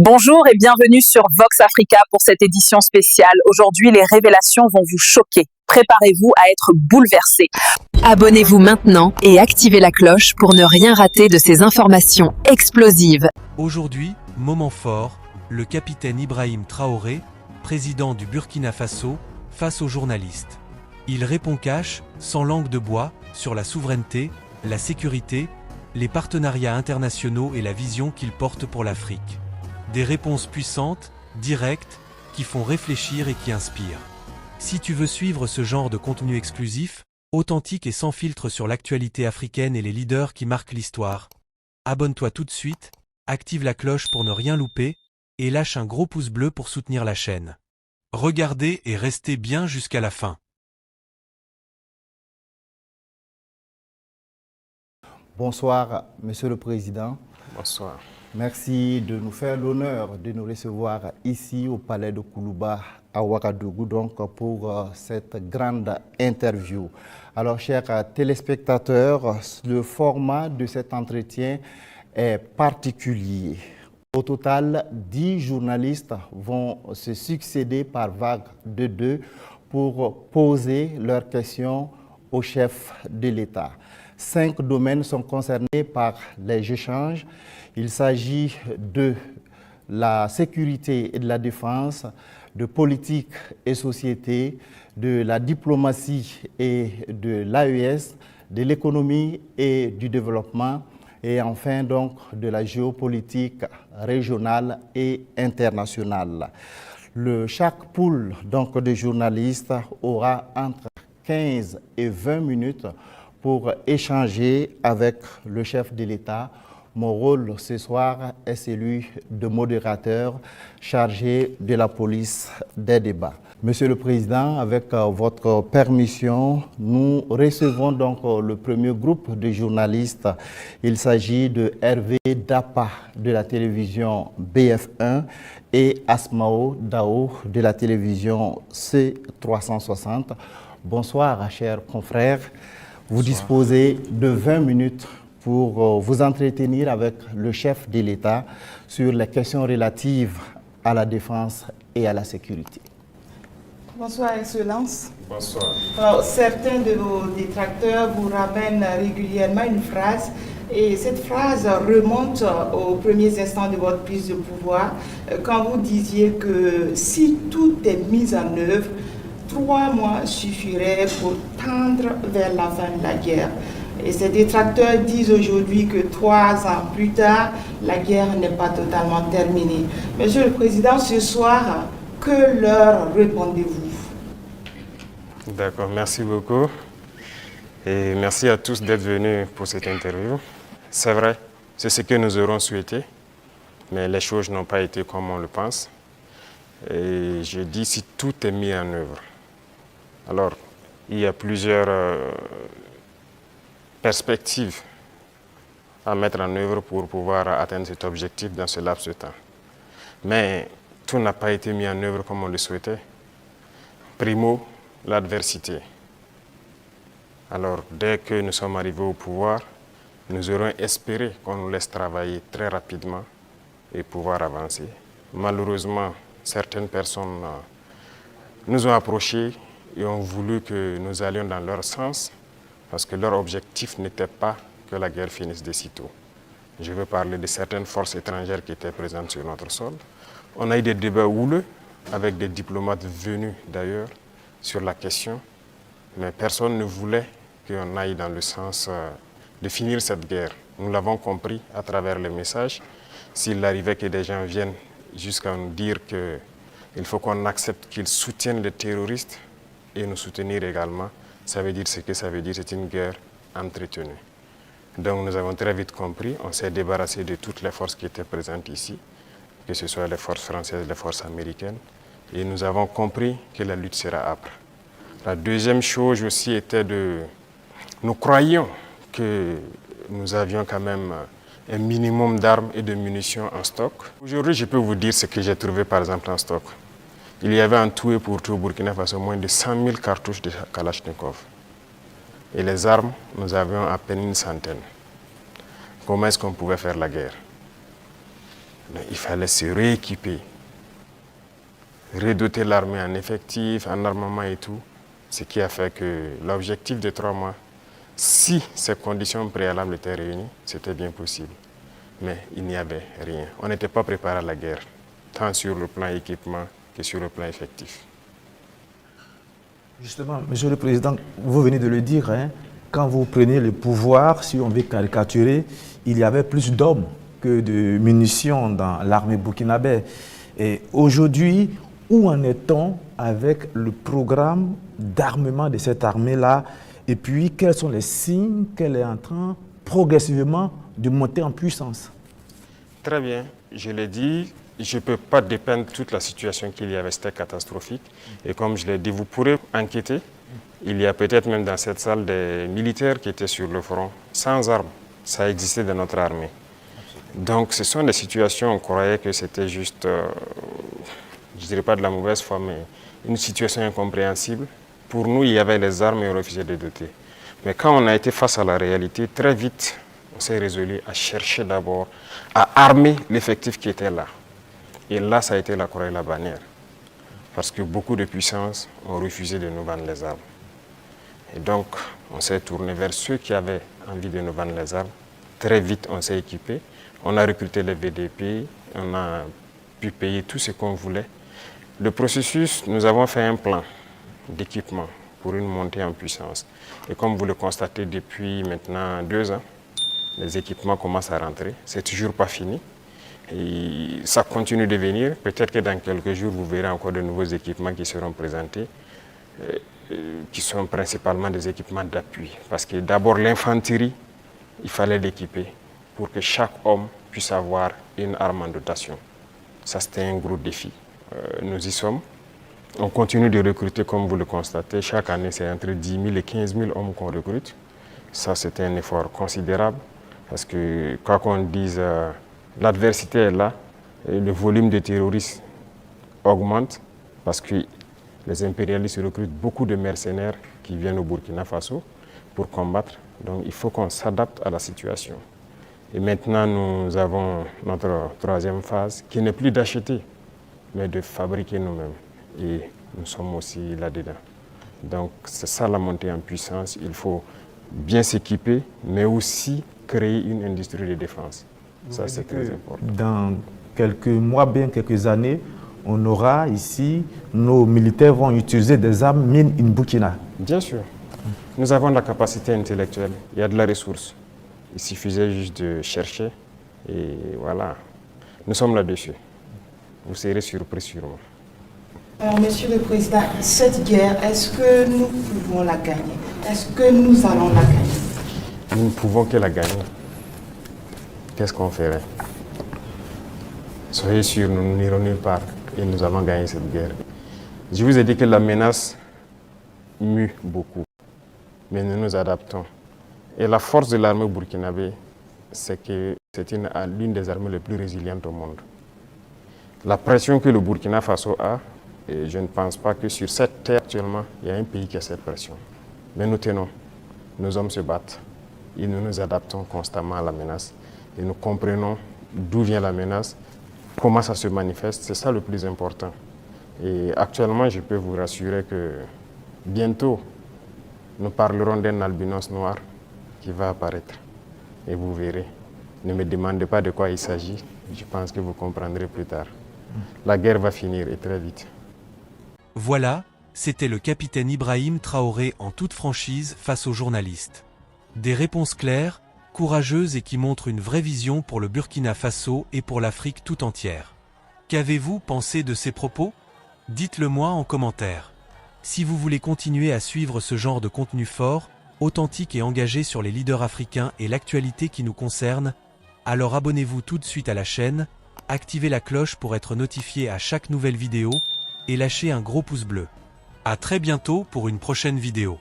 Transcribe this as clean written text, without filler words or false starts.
Bonjour et bienvenue sur Vox Africa pour cette édition spéciale. Aujourd'hui, les révélations vont vous choquer. Préparez-vous à être bouleversés. Abonnez-vous maintenant et activez la cloche pour ne rien rater de ces informations explosives. Aujourd'hui, moment fort, le capitaine Ibrahim Traoré, président du Burkina Faso, face aux journalistes. Il répond cash, sans langue de bois, sur la souveraineté, la sécurité, les partenariats internationaux et la vision qu'il porte pour l'Afrique. Des réponses puissantes, directes, qui font réfléchir et qui inspirent. Si tu veux suivre ce genre de contenu exclusif, authentique et sans filtre sur l'actualité africaine et les leaders qui marquent l'histoire, abonne-toi tout de suite, active la cloche pour ne rien louper, et lâche un gros pouce bleu pour soutenir la chaîne. Regardez et restez bien jusqu'à la fin. Bonsoir, Monsieur le Président. Bonsoir. Merci de nous faire l'honneur de nous recevoir ici au Palais de Koulouba à Ouagadougou donc pour cette grande interview. Alors, chers téléspectateurs, le format de cet entretien est particulier. Au total, 10 journalistes vont se succéder par vague de 2 pour poser leurs questions au chef de l'État. 5 domaines sont concernés par les échanges. Il s'agit de la sécurité et de la défense, de politique et société, de la diplomatie et de l'AES, de l'économie et du développement, et enfin donc de la géopolitique régionale et internationale. Chaque pool donc de journalistes aura entre 15 et 20 minutes pour échanger avec le chef de l'État. Mon rôle ce soir est celui de modérateur chargé de la police des débats. Monsieur le Président, avec votre permission, nous recevons donc le premier groupe de journalistes. Il s'agit de Hervé Dapa de la télévision BF1 et Asmao Dao de la télévision C360. Bonsoir, chers confrères. Vous disposez de 20 minutes pour vous entretenir avec le chef de l'État sur les questions relatives à la défense et à la sécurité. Bonsoir, Excellence. Bonsoir. Alors, certains de vos détracteurs vous ramènent régulièrement une phrase, et cette phrase remonte aux premiers instants de votre prise de pouvoir, quand vous disiez que si tout est mis en œuvre, 3 mois suffiraient pour tendre vers la fin de la guerre. Et ces détracteurs disent aujourd'hui que 3 ans plus tard, la guerre n'est pas totalement terminée. Monsieur le Président, ce soir, que leur répondez-vous? D'accord, merci beaucoup. Et merci à tous d'être venus pour cette interview. C'est vrai, c'est ce que nous aurons souhaité, mais les choses n'ont pas été comme on le pense. Et je dis si tout est mis en œuvre. Alors, il y a plusieurs perspectives à mettre en œuvre pour pouvoir atteindre cet objectif dans ce laps de temps. Mais tout n'a pas été mis en œuvre comme on le souhaitait. Primo, l'adversité. Alors, dès que nous sommes arrivés au pouvoir, nous aurons espéré qu'on nous laisse travailler très rapidement et pouvoir avancer. Malheureusement, certaines personnes nous ont approchés et ont voulu que nous allions dans leur sens parce que leur objectif n'était pas que la guerre finisse de sitôt. Je veux parler de certaines forces étrangères qui étaient présentes sur notre sol. On a eu des débats houleux avec des diplomates venus d'ailleurs sur la question, mais personne ne voulait qu'on aille dans le sens de finir cette guerre. Nous l'avons compris à travers les messages. S'il arrivait que des gens viennent jusqu'à nous dire qu'il faut qu'on accepte qu'ils soutiennent les terroristes et nous soutenir également, ça veut dire ce que ça veut dire, c'est une guerre entretenue. Donc nous avons très vite compris, on s'est débarrassé de toutes les forces qui étaient présentes ici, que ce soit les forces françaises, les forces américaines, et nous avons compris que la lutte sera âpre. La deuxième chose aussi était nous croyions que nous avions quand même un minimum d'armes et de munitions en stock. Aujourd'hui, je peux vous dire ce que j'ai trouvé par exemple en stock. Il y avait en tout et pour tout au Burkina Faso moins de 100 000 cartouches de Kalachnikov. Et les armes, nous avions à peine une centaine. Comment est-ce qu'on pouvait faire la guerre? Donc, il fallait se rééquiper, redoter l'armée en effectifs, en armement et tout. Ce qui a fait que l'objectif de 3 mois, si ces conditions préalables étaient réunies, c'était bien possible. Mais il n'y avait rien. On n'était pas préparé à la guerre, tant sur le plan équipement que sur le plan effectif. Justement, Monsieur le Président, vous venez de le dire, hein, quand vous prenez le pouvoir, si on veut caricaturer, il y avait plus d'hommes que de munitions dans l'armée burkinabé. Et aujourd'hui, où en est-on avec le programme d'armement de cette armée-là? Et puis, quels sont les signes qu'elle est en train progressivement de monter en puissance? Très bien, je l'ai dit, je ne peux pas dépeindre toute la situation qu'il y avait, c'était catastrophique. Et comme je l'ai dit, vous pourrez enquêter. Il y a peut-être même dans cette salle des militaires qui étaient sur le front, sans armes. Ça existait dans notre armée. Donc ce sont des situations, on croyait que c'était juste, je ne dirais pas de la mauvaise foi, mais une situation incompréhensible. Pour nous, il y avait les armes et on refusait de doter. Mais quand on a été face à la réalité, très vite, on s'est résolu à chercher d'abord à armer l'effectif qui était là. Et là, ça a été la croix et la bannière. Parce que beaucoup de puissances ont refusé de nous vendre les armes. Et donc, on s'est tourné vers ceux qui avaient envie de nous vendre les armes. Très vite, on s'est équipé. On a recruté les VDP, on a pu payer tout ce qu'on voulait. Le processus, nous avons fait un plan d'équipement pour une montée en puissance. Et comme vous le constatez depuis maintenant 2 ans, les équipements commencent à rentrer. C'est toujours pas fini. Et ça continue de venir. Peut-être que dans quelques jours, vous verrez encore de nouveaux équipements qui seront présentés, qui sont principalement des équipements d'appui. Parce que d'abord, l'infanterie, il fallait l'équiper pour que chaque homme puisse avoir une arme en dotation. Ça, c'était un gros défi. Nous y sommes. On continue de recruter, comme vous le constatez. Chaque année, c'est entre 10 000 et 15 000 hommes qu'on recrute. Ça, c'était un effort considérable. Parce que, quoi qu'on dise, l'adversité est là. Et le volume de terroristes augmente. Parce que les impérialistes recrutent beaucoup de mercenaires qui viennent au Burkina Faso pour combattre. Donc, il faut qu'on s'adapte à la situation. Et maintenant, nous avons notre 3e phase, qui n'est plus d'acheter, mais de fabriquer nous-mêmes. Et nous sommes aussi là-dedans. Donc, c'est ça la montée en puissance. Il faut bien s'équiper, mais aussi créer une industrie de défense. Ça, c'est très important. Dans quelques mois, bien quelques années, on aura ici, nos militaires vont utiliser des armes made in Burkina. Bien sûr. Nous avons la capacité intellectuelle, il y a de la ressource. Il suffisait juste de chercher et voilà. Nous sommes là-dessus. Vous serez surpris sûrement. Alors, Monsieur le Président, cette guerre, est-ce que nous pouvons la gagner? Est-ce que nous allons la gagner? Nous ne pouvons que la gagner. Qu'est-ce qu'on ferait? Soyez sûrs, nous n'irons nulle part et nous allons gagner cette guerre. Je vous ai dit que la menace mue beaucoup, mais nous nous adaptons. Et la force de l'armée burkinabé, c'est que c'est l'une des armées les plus résilientes au monde. La pression que le Burkina Faso a, et je ne pense pas que sur cette terre actuellement, il y a un pays qui a cette pression. Mais nous tenons, nos hommes se battent et nous nous adaptons constamment à la menace. Et nous comprenons d'où vient la menace, comment ça se manifeste, c'est ça le plus important. Et actuellement, je peux vous rassurer que bientôt, nous parlerons d'un albinos noir qui va apparaître. Et vous verrez. Ne me demandez pas de quoi il s'agit, je pense que vous comprendrez plus tard. La guerre va finir et très vite. Voilà, c'était le capitaine Ibrahim Traoré en toute franchise face aux journalistes. Des réponses claires, courageuses et qui montrent une vraie vision pour le Burkina Faso et pour l'Afrique tout entière. Qu'avez-vous pensé de ces propos? Dites-le moi en commentaire. Si vous voulez continuer à suivre ce genre de contenu fort, authentique et engagé sur les leaders africains et l'actualité qui nous concerne, alors abonnez-vous tout de suite à la chaîne, activez la cloche pour être notifié à chaque nouvelle vidéo et lâchez un gros pouce bleu. À très bientôt pour une prochaine vidéo.